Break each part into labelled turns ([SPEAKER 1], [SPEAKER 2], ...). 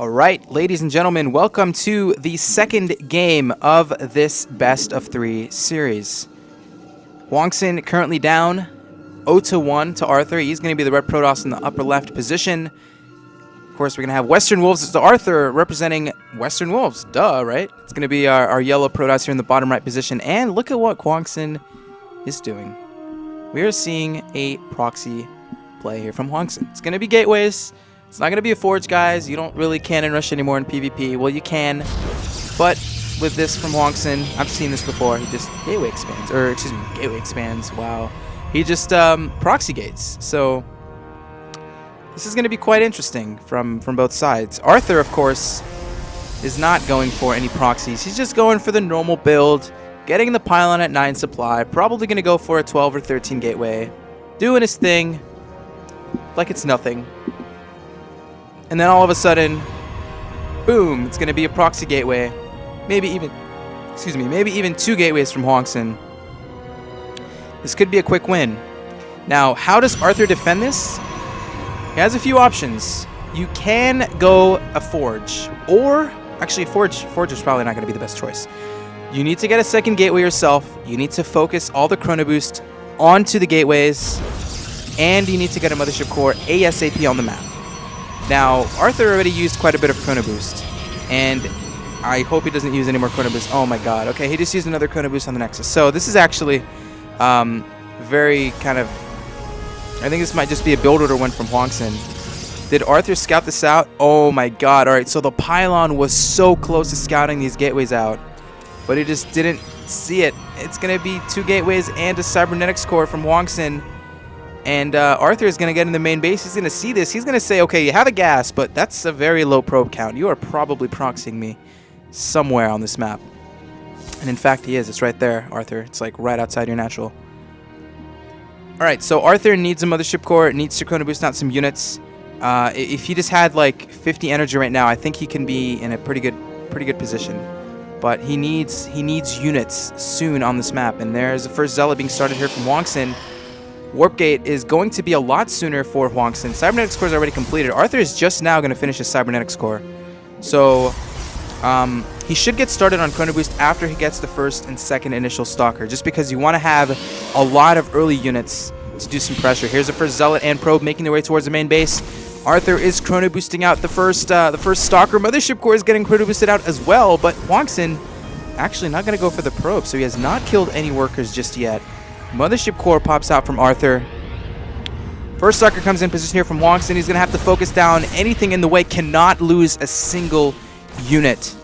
[SPEAKER 1] All right, ladies and gentlemen, welcome to the second game of this best of 3 series. Hwangsin currently down 0-1 to Arthur. He's going to be the red Protoss in the upper left position. Of course, we're going to have Western Wolves as the Arthur representing Western Wolves. Duh, right? It's going to be our yellow Protoss here in the bottom right position. And look at what Hwangsin is doing. We are seeing a proxy play here from Hwangsin. It's going to be gateways. It's not going to be a forge, guys. You don't really cannon rush anymore in PvP. Well, you can, but with this from Hwangsin, I've seen this before. He just gateway expands, or excuse me, gateway expands. Wow. He just proxy gates. So this is going to be quite interesting from both sides. Arthur, of course, is not going for any proxies. He's just going for the normal build, getting the pylon at 9 supply, probably going to go for a 12 or 13 gateway, doing his thing like it's nothing. And then all of a sudden, boom, it's going to be a proxy gateway. Maybe even 2 gateways from Hwangsin. This could be a quick win. Now, how does Arthur defend this? He has a few options. You can go a forge, or actually forge is probably not going to be the best choice. You need to get a second gateway yourself. You need to focus all the chrono boost onto the gateways, and you need to get a mothership core ASAP on the map. Now, Arthur already used quite a bit of chrono boost, and I hope he doesn't use any more chrono boost. Oh my god. Okay, he just used another chrono boost on the Nexus. So this is actually very kind of... I think this might just be a build order one from Hwangsin. Did Arthur scout this out? Oh my god. Alright, so the pylon was so close to scouting these gateways out, but he just didn't see it. It's going to be 2 gateways and a cybernetics core from Hwangsin. And Arthur is going to get in the main base. He's going to see this. He's going to say, okay, you have a gas, but that's a very low probe count. You are probably proxying me somewhere on this map. And in fact, he is. It's right there, Arthur. It's like right outside your natural. All right, so Arthur needs a mothership core. Needs to chrono boost out some units. If he just had like 50 energy right now, I think he can be in a pretty good position. But he needs units soon on this map. And there's the first Zealot being started here from Hwangsin. Warp Gate is going to be a lot sooner for Hwangsin. Cybernetics core is already completed. Arthur is just now going to finish his Cybernetics core. So he should get started on Chrono Boost after he gets the first and second initial Stalker, just because you want to have a lot of early units to do some pressure. Here's the first Zealot and Probe making their way towards the main base. Arthur is Chrono Boosting out the first Stalker. Mothership core is getting Chrono Boosted out as well, but Hwangsin actually not going to go for the Probe, so he has not killed any workers just yet. Mothership core pops out from Arthur. First Stalker comes in position here from Hwangsin. He's going to have to focus down anything in the way. Cannot lose a single unit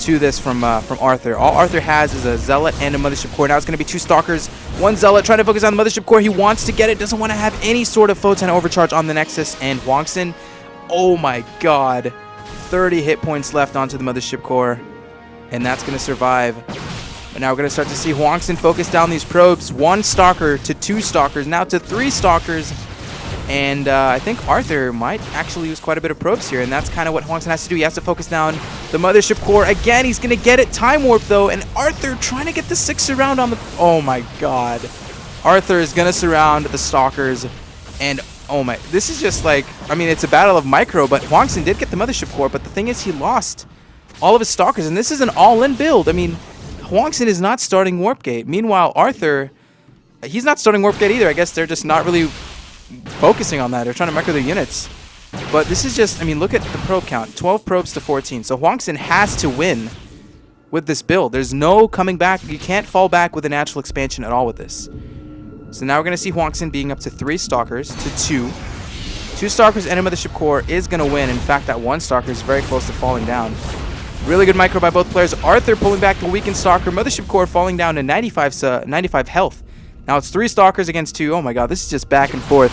[SPEAKER 1] to this from Arthur. All Arthur has is a Zealot and a Mothership core. Now it's going to be 2 Stalkers. 1 Zealot trying to focus on the Mothership core. He wants to get it. Doesn't want to have any sort of photon overcharge on the Nexus. And Hwangsin, oh my god. 30 hit points left onto the Mothership core. And that's going to survive. But now we're going to start to see Hwangsin focus down these probes. 1 Stalker to 2 Stalkers, now to 3 Stalkers. And I think Arthur might actually use quite a bit of probes here, and that's kind of what Hwangsin has to do. He has to focus down the Mothership core. Again, he's going to get it. Time Warp, though, and Arthur trying to get the 6 surround on the... Oh, my God. Arthur is going to surround the Stalkers, and oh, my... This is just like... I mean, it's a battle of micro, but Hwangsin did get the Mothership core, but the thing is he lost all of his Stalkers, and this is an all-in build. I mean... Hwangsin is not starting Warp Gate. Meanwhile, Arthur, he's not starting Warp Gate either. I guess they're just not really focusing on that. They're trying to micro their units. But this is just, I mean, look at the probe count. 12 probes to 14. So Hwangsin has to win with this build. There's no coming back. You can't fall back with a natural expansion at all with this. So now we're going to see Hwangsin being up to 3 Stalkers to 2. 2 Stalkers and a Mothership core is going to win. In fact, that 1 Stalker is very close to falling down. Really good micro by both players. Arthur pulling back the weakened Stalker. Mothership core falling down to 95 health. Now it's 3 Stalkers against 2. Oh my god, this is just back and forth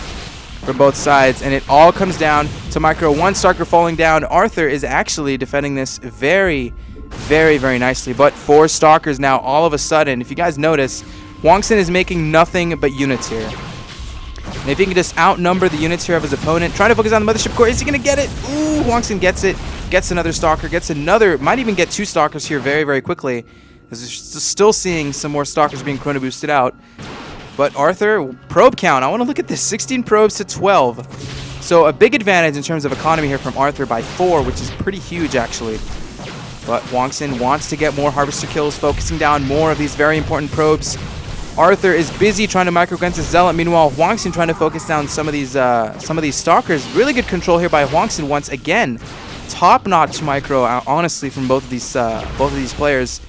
[SPEAKER 1] from both sides. And it all comes down to micro. 1 Stalker falling down. Arthur is actually defending this very, very, very nicely. But 4 Stalkers now all of a sudden. If you guys notice, Hwangsin is making nothing but units here. And if he can just outnumber the units here of his opponent, trying to focus on the Mothership core, is he going to get it? Ooh, Hwangsin gets it. Gets another Stalker, gets another, might even get 2 Stalkers here very, very quickly. Still seeing some more Stalkers being chrono boosted out. But Arthur, probe count, I want to look at this, 16 probes to 12. So a big advantage in terms of economy here from Arthur by 4, which is pretty huge actually. But Hwangsin wants to get more harvester kills, focusing down more of these very important probes. Arthur is busy trying to micro against his Zealot. Meanwhile, Hwangsin trying to focus down some of these stalkers. Really good control here by Hwangsin once again. Top-notch micro, honestly, from both of these players.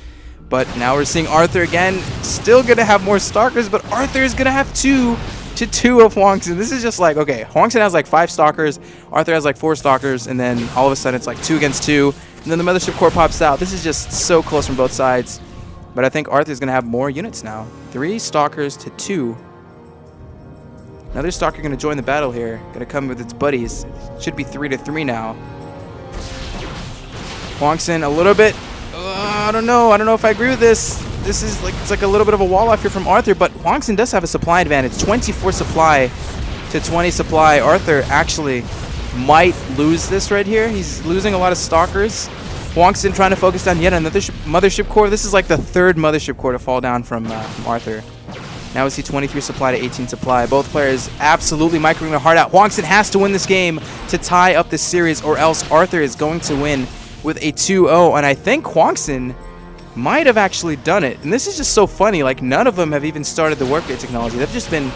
[SPEAKER 1] But now we're seeing Arthur again, still gonna have more stalkers, but Arthur is gonna have 2 to 2 of Hwangsin. This is just like, okay, Hwangsin has like 5 stalkers, Arthur has like 4 stalkers, and then all of a sudden it's like 2 against 2, and then the Mothership Core pops out. This is just so close from both sides. But I think Arthur's gonna have more units now. 3 stalkers to 2. Another stalker gonna join the battle here. Gonna come with its buddies. Should be 3 to 3 now. Hwangsin a little bit. I don't know. I don't know if I agree with this. This is like, it's like a little bit of a wall off here from Arthur, but Hwangsin does have a supply advantage. 24 supply to 20 supply. Arthur actually might lose this right here. He's losing a lot of stalkers. Hwangsin trying to focus down yet another Mothership Core. This is like the 3rd Mothership Core to fall down from Arthur. Now we see 23 supply to 18 supply. Both players absolutely microing their heart out. Hwangsin has to win this game to tie up this series, or else Arthur is going to win with a 2-0. And I think Hwangsin might have actually done it. And this is just so funny. Like, none of them have even started the work rate technology. They've just been,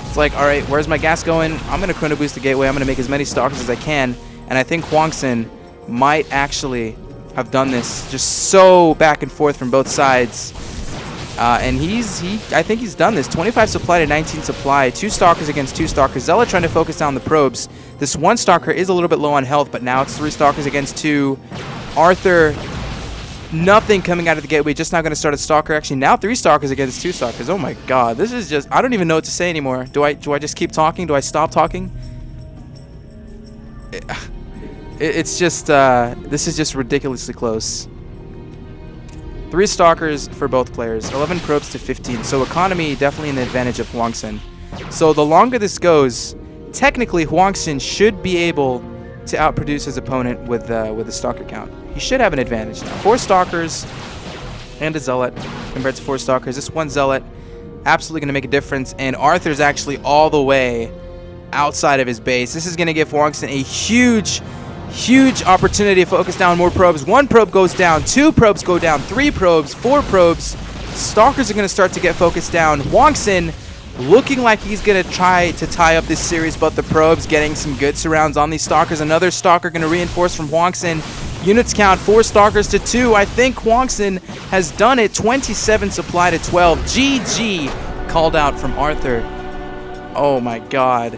[SPEAKER 1] it's like, all right, where's my gas going? I'm going to chrono boost the gateway. I'm going to make as many stalkers as I can. And I think Hwangsin might actually have done this just so back and forth from both sides. And I think he's done this. 25 supply to 19 supply. 2 stalkers against 2 stalkers. Zealot trying to focus down the probes. This 1 stalker is a little bit low on health, but now it's 3 stalkers against 2. Arthur, nothing coming out of the gateway. Just now going to start a stalker. Actually, now 3 stalkers against 2 stalkers. Oh my god. This is just, I don't even know what to say anymore. Do I just keep talking? Do I stop talking? It's just, this is just ridiculously close. 3 stalkers for both players. 11 probes to 15. So economy definitely in the advantage of Hwangsin. So the longer this goes, technically Hwangsin should be able to outproduce his opponent with the stalker count. He should have an advantage now. 4 stalkers and a Zealot compared to 4 stalkers. This 1 Zealot absolutely going to make a difference. And Arthur's actually all the way outside of his base. This is going to give Hwangsin a huge opportunity to focus down more probes. 1 probe goes down, 2 probes go down, 3 probes, 4 probes. Stalkers are going to start to get focused down. Hwangsin looking like he's going to try to tie up this series, but the probes getting some good surrounds on these stalkers. Another stalker going to reinforce from Hwangsin. Units count 4 stalkers to 2. I think Hwangsin has done it. 27 supply to 12. GG called out from Arthur. Oh my god.